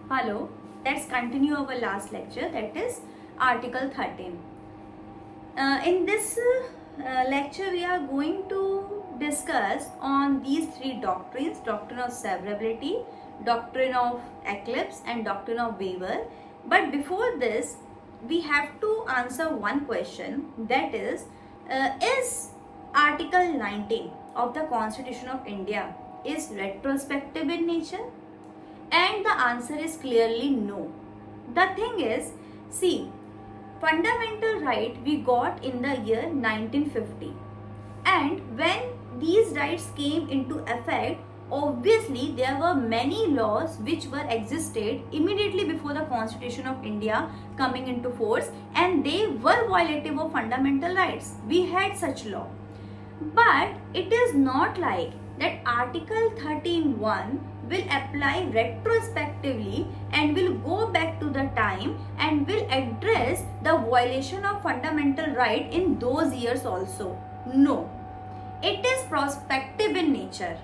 Hello, let's continue our last lecture, that is Article 13. In this lecture, we are going to discuss on these three doctrines: doctrine of severability, doctrine of eclipse, and doctrine of waiver. But before this, we have to answer one question, that is Article 19 of the Constitution of India is retrospective in nature? And the answer is clearly no. The thing is, see, fundamental right we got in the year 1950, and when these rights came into effect, obviously there were many laws which were existed immediately before the Constitution of India coming into force, and they were violative of fundamental rights. We had such law, but it is not like that Article 13(1) will apply retrospectively and will go back to the time and will address the violation of fundamental right in those years also. No, it is prospective in nature.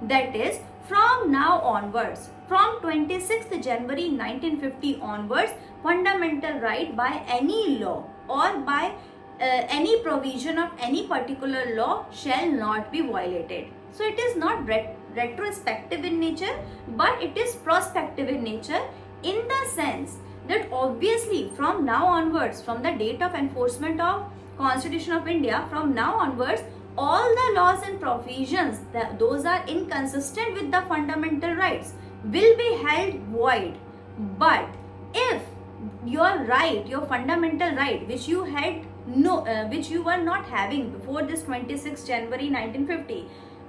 That is, from now onwards, from 26th January 1950 onwards, fundamental right by any law or by any provision of any particular law shall not be violated. So it is not retrospective in nature, but it is prospective in nature, in the sense that obviously from now onwards, from the date of enforcement of Constitution of India, from now onwards, all the laws and provisions that those are inconsistent with the fundamental rights will be held void. But if your right, your fundamental right, which you had which you were not having before this 26 January 1950,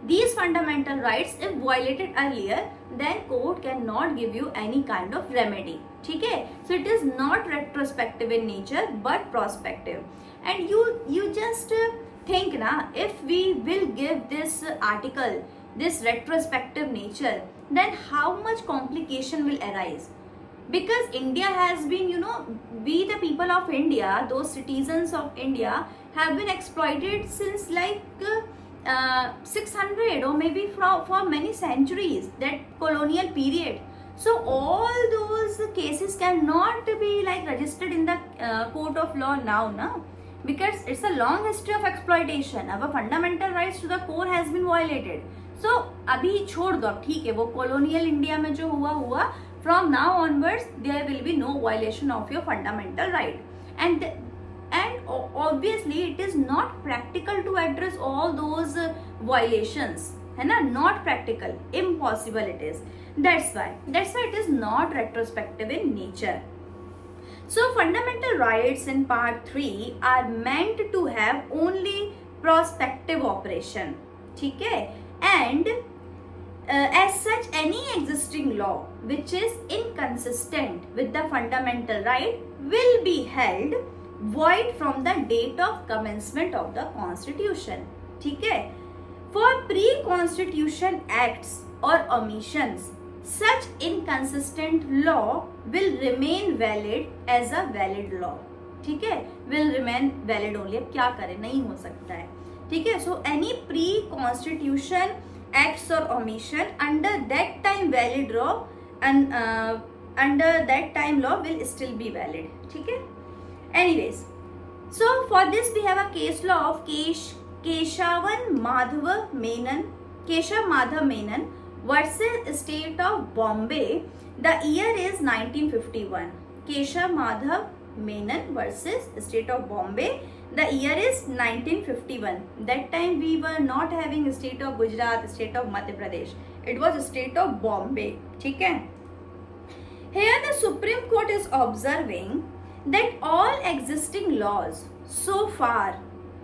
these fundamental rights, if violated earlier, then court cannot give you any kind of remedy. Okay? So it is not retrospective in nature but prospective. And you just think na, if we will give this article this retrospective nature, then how much complication will arise? Because India has been, we the people of India, those citizens of India, have been exploited since like 600 or maybe for many centuries, that colonial period. So all those cases cannot be like registered in the court of law now, na? Because it's a long history of exploitation. Our fundamental rights to the core has been violated. So अभी छोड़ दो, ठीक है, वो colonial India में जो हुआ, from now onwards there will be no violation of your fundamental right. And obviously it is not practical to address all those violations, है ना? Not practical, impossible it is. That's why it is not retrospective in nature. So fundamental rights in part 3 are meant to have only prospective operation, ठीक है? And as such, any existing law which is inconsistent with the fundamental right will be held void from the date of commencement of the Constitution. ठीक है? For pre-Constitution acts or omissions, such inconsistent law will remain valid as a valid law. ठीक है? Will remain valid only. अब क्या करें, नहीं हो सकता है. ठीक है? So any pre-Constitution acts or omission under that time valid law and under that time law will still be valid. ठीक है? Anyways, so for this we have a case law of Keshav Madhav Menon versus State of Bombay. The year is 1951. Keshav Madhav Menon versus State of Bombay. The year is 1951. That time we were not having State of Gujarat, State of Madhya Pradesh. It was State of Bombay. ठीक है? Here the Supreme Court is observing that all existing laws so far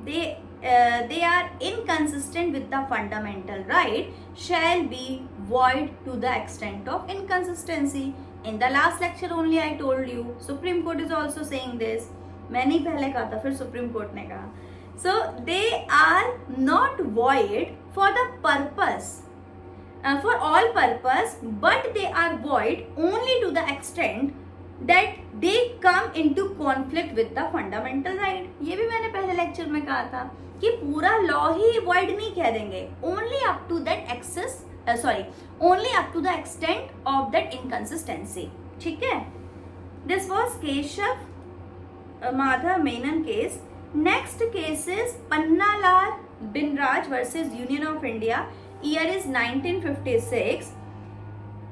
they are inconsistent with the fundamental right shall be void to the extent of inconsistency. In the last lecture only I told you, Supreme Court is also saying this. मैंने ही पहले कहा था, फिर supreme court ने कहा. So they are not void for the purpose, for all purpose, but they are void only to the extent that they come into conflict with the fundamental right. ये भी मैंने पहले लेक्चर में कहा था कि पूरा लॉ ही void नहीं कह देंगे, only up to that excess only up to the extent of that inconsistency. ठीक है? This was Keshav Madhav Menon case. Next case is Pannalal Binraj versus Union of India. Year is 1956.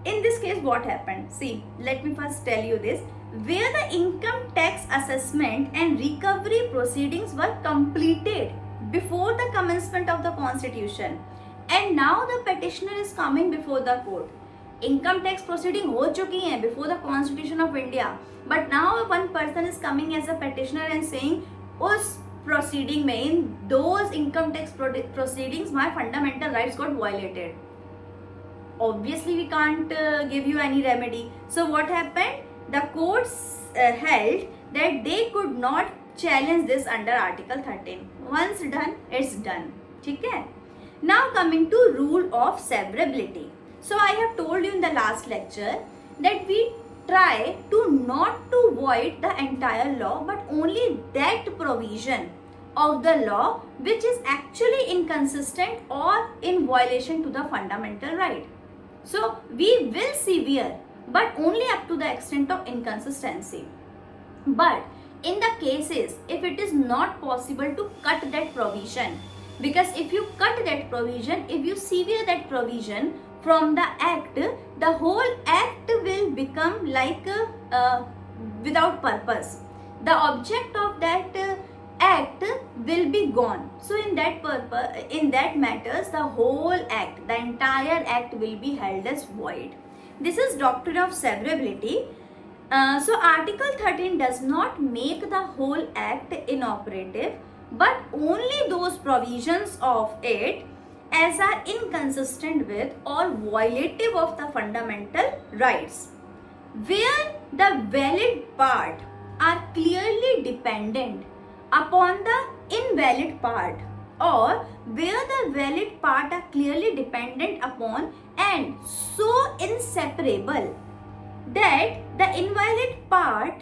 In this case, what happened? See, let me first tell you this. Where the income tax assessment and recovery proceedings were completed before the commencement of the constitution, and now the petitioner is coming before the court. Income tax proceeding हो चुकी हैं before the constitution of India, but now one person is coming as a petitioner and saying उस proceeding में, in those income tax proceedings, my fundamental rights got violated. Obviously we can't give you any remedy. So what happened? The courts held that they could not challenge this under Article 13. Once done, it's done. ठीक है? Now coming to rule of severability. So I have told you in the last lecture that we try to not to void the entire law, but only that provision of the law which is actually inconsistent or in violation to the fundamental right. So we will sever, but only up to the extent of inconsistency. But in the cases, if it is not possible to cut that provision, because if you cut that provision, if you sever that provision from the act, the whole act will become like without purpose. The object of that act will be gone. So in that purpose, in that matters, the whole act, the entire act will be held as void. This is doctrine of severability. So Article 13 does not make the whole act inoperative, but only those provisions of it as are inconsistent with or violative of the fundamental rights, where the valid part are clearly dependent upon the invalid part, or where the valid part are clearly dependent upon and so inseparable that the invalid part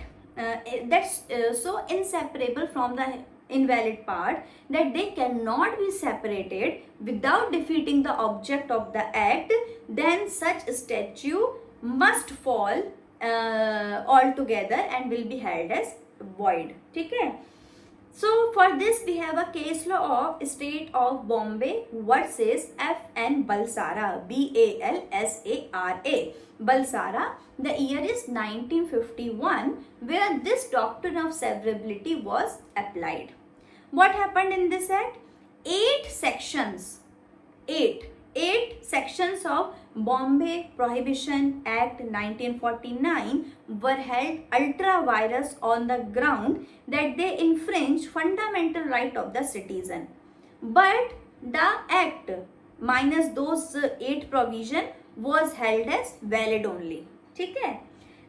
that's so inseparable from the invalid part that they cannot be separated without defeating the object of the act, then such statute must fall altogether and will be held as void. ठीक है? So for this we have a case law of State of Bombay versus F.N. Balsara, B-A-L-S-A-R-A, Balsara. The year is 1951, where this doctrine of severability was applied. What happened in this act? Eight sections of Bombay Prohibition Act 1949 were held ultra vires on the ground that they infringe fundamental right of the citizen. But the act minus those 8 provision was held as valid only. ठीक है?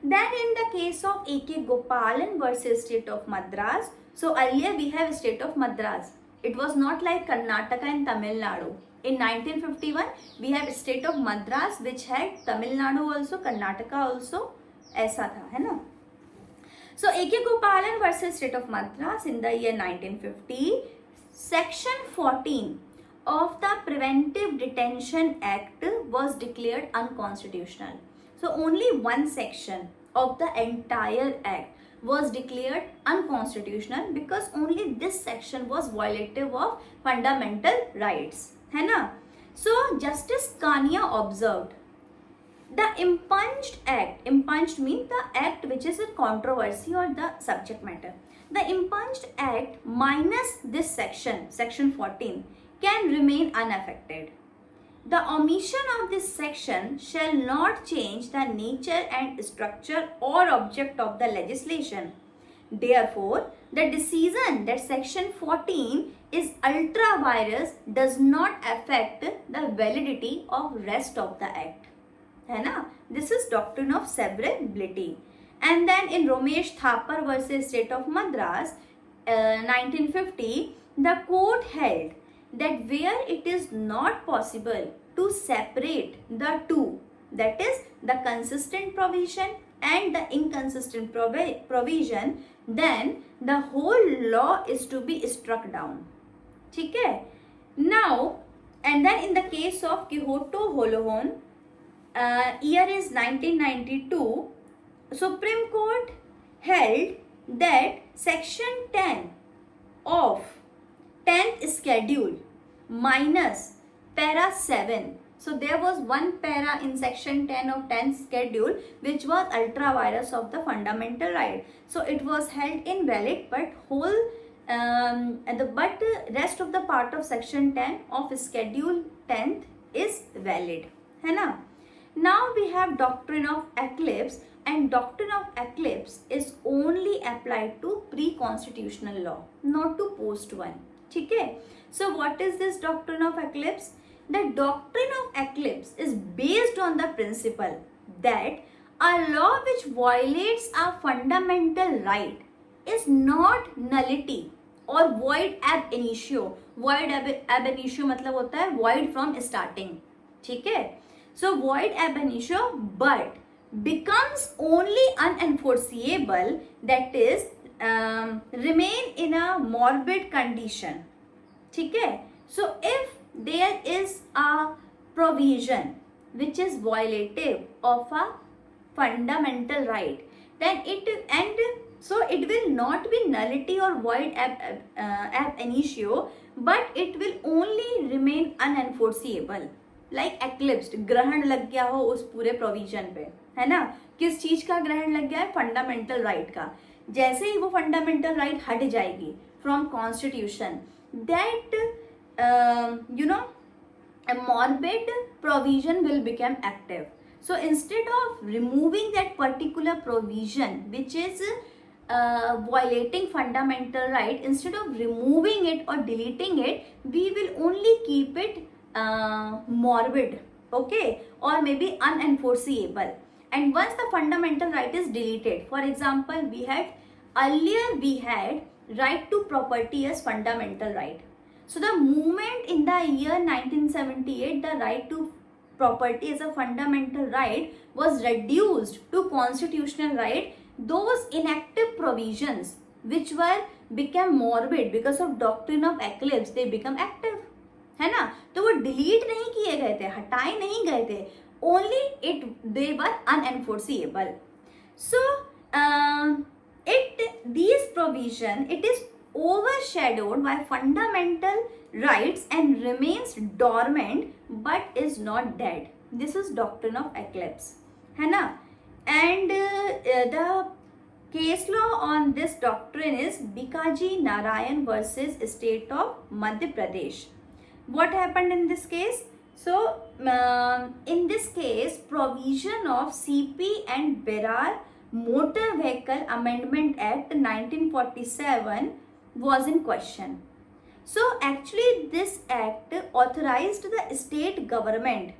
Then in the case of A.K. Gopalan versus State of Madras. So earlier we have State of Madras. It was not like Karnataka and Tamil Nadu. In 1951 we have State of Madras which had Tamil Nadu also, Karnataka also. ऐसा था, है ना? So A.K. Gopalan versus State of Madras in the year 1950. Section 14 of the Preventive Detention Act was declared unconstitutional. So only one section of the entire act was declared unconstitutional because only this section was violative of fundamental rights. है ना? So Justice Kania observed the impunged act, impunged means the act which is a controversy or the subject matter. The impunged act minus this section, section 14, can remain unaffected. The omission of this section shall not change the nature and structure or object of the legislation. Therefore, the decision that section 14 is ultra vires does not affect the validity of rest of the act. है ना? This is doctrine of severability. And then in Ramesh Thapar versus State of Madras, 1950, the court held that where it is not possible to separate the two, that is the consistent provision and the inconsistent provision, then the whole law is to be struck down. ठीक है? Now And then in the case of Kyoto Holohon, year is 1992, Supreme Court held that section 10 of 10th schedule minus para 7. So there was one para in section 10 of 10th schedule which was ultra virus of the fundamental right. So it was held invalid, but but rest of the part of section 10 of schedule 10th is valid. है ना? Now we have doctrine of eclipse, and doctrine of eclipse is only applied to pre-constitutional law, not to post one. ठीक है? So what is this doctrine of eclipse? The doctrine of eclipse is based on the principle that a law which violates a fundamental right is not nullity or void ab initio. Void ab initio मतलब होता है void from starting. ठीक है? So void ab initio, but becomes only unenforceable, that is remain in a morbid condition. ठीक है? So if there is a provision which is violative of a fundamental right, then it will not be nullity or void ab initio, but it will only remain unenforceable. Like eclipsed, ग्रहण लग गया हो उस पूरे provision पे, है ना? किस चीज का ग्रहण लग गया है? फंडामेंटल राइट का. जैसे ही वो फंडामेंटल राइट हट जाएगी from constitution, that a morbid provision will become active. So instead of removing that particular provision which is violating fundamental right, instead of removing it or deleting it, we will only keep it morbid, okay, or maybe unenforceable. And once the fundamental right is deleted, for example, we had right to property as fundamental right. So the moment in the year 1978 the right to property as a fundamental right was reduced to constitutional right, those inactive provisions which were became morbid because of doctrine of eclipse, they become active, है ना? तो वो delete नहीं किए गए थे, हटाए नहीं गए थे, only they were unenforceable. So these provision, it is overshadowed by fundamental rights and remains dormant but is not dead. This is doctrine of eclipse, है ना? And the case law on this doctrine is Bikaji Narayan versus State of Madhya Pradesh. What happened in this case? So in this case, provision of CP and Berar Motor Vehicle Amendment Act 1947 was in question. So actually this act authorized the state government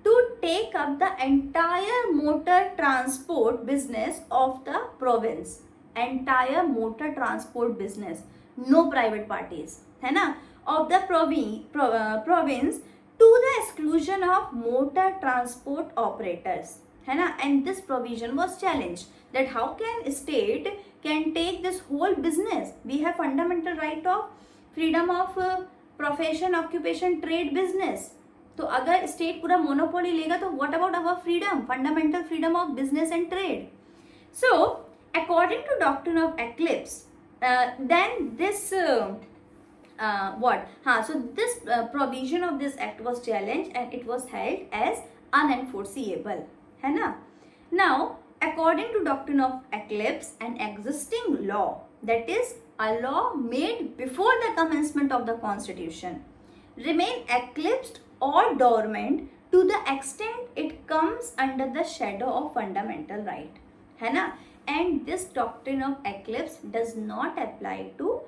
to take up the entire motor transport business of the province. Entire motor transport business, no private parties, है ना, of the province to the exclusion of motor transport operators, है ना? And this provision was challenged, that how can state can take this whole business? We have fundamental right of freedom of profession, occupation, trade, business. तो अगर state पूरा monopoly लेगा तो what about our freedom, fundamental freedom of business and trade? So according to doctrine of eclipse, then this this provision of this act was challenged and it was held as unenforceable, है ना? Now according to doctrine of eclipse, an existing law, that is a law made before the commencement of the constitution, remain eclipsed or dormant to the extent it comes under the shadow of fundamental right, है ना? And this doctrine of eclipse does not apply to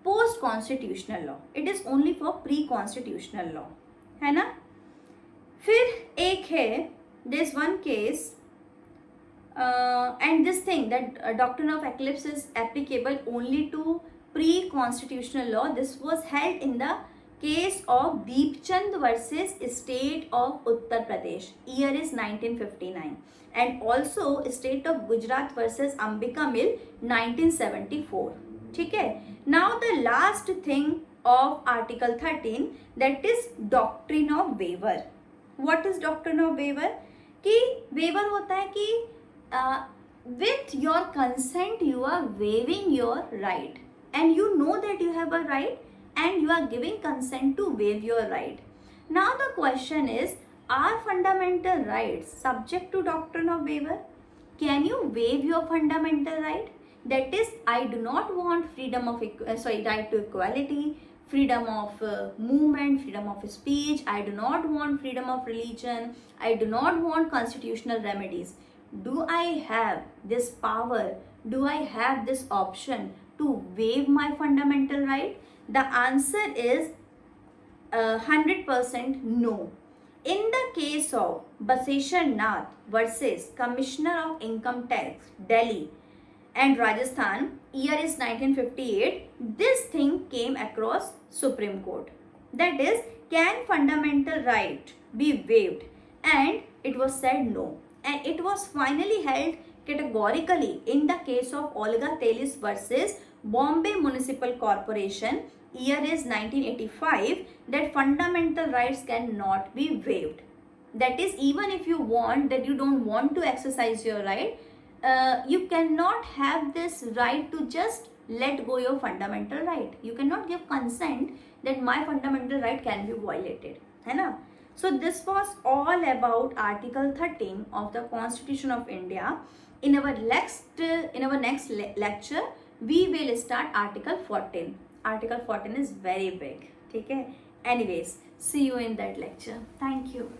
post constitutional law, it is only for pre constitutional law, है ना? फिर एक है, this one case and this thing that doctrine of eclipse is applicable only to pre constitutional law. This was held in the case of Deepchand versus State of Uttar Pradesh, year is 1959, and also State of Gujarat versus Ambika Mill 1974. ठीक है? Now the last thing of Article 13, that is doctrine of waiver. What is doctrine of waiver? कि waiver होता है कि with your consent you are waiving your right, and you know that you have a right and you are giving consent to waive your right. Now the question is, are fundamental rights subject to doctrine of waiver? Can you waive your fundamental right? That is, I do not want freedom of right to equality, freedom of movement, freedom of speech. I do not want freedom of religion. I do not want constitutional remedies. Do I have this power? Do I have this option to waive my fundamental right? The answer is 100% no. In the case of Baseshwar Nath versus Commissioner of Income Tax, Delhi and Rajasthan, year is 1958, this thing came across Supreme Court. That is, can fundamental right be waived? And it was said no. And it was finally held categorically in the case of Olga Telis versus Bombay Municipal Corporation, year is 1985, that fundamental rights cannot be waived. That is, even if you want, that you don't want to exercise your right, you cannot have this right to just let go your fundamental right. You cannot give consent that my fundamental right can be violated, है ना? So this was all about Article 13 of the Constitution of India. In our next lecture, we will start Article 14. Article 14 is very big. ठीक है? Anyways, see you in that lecture. Thank you.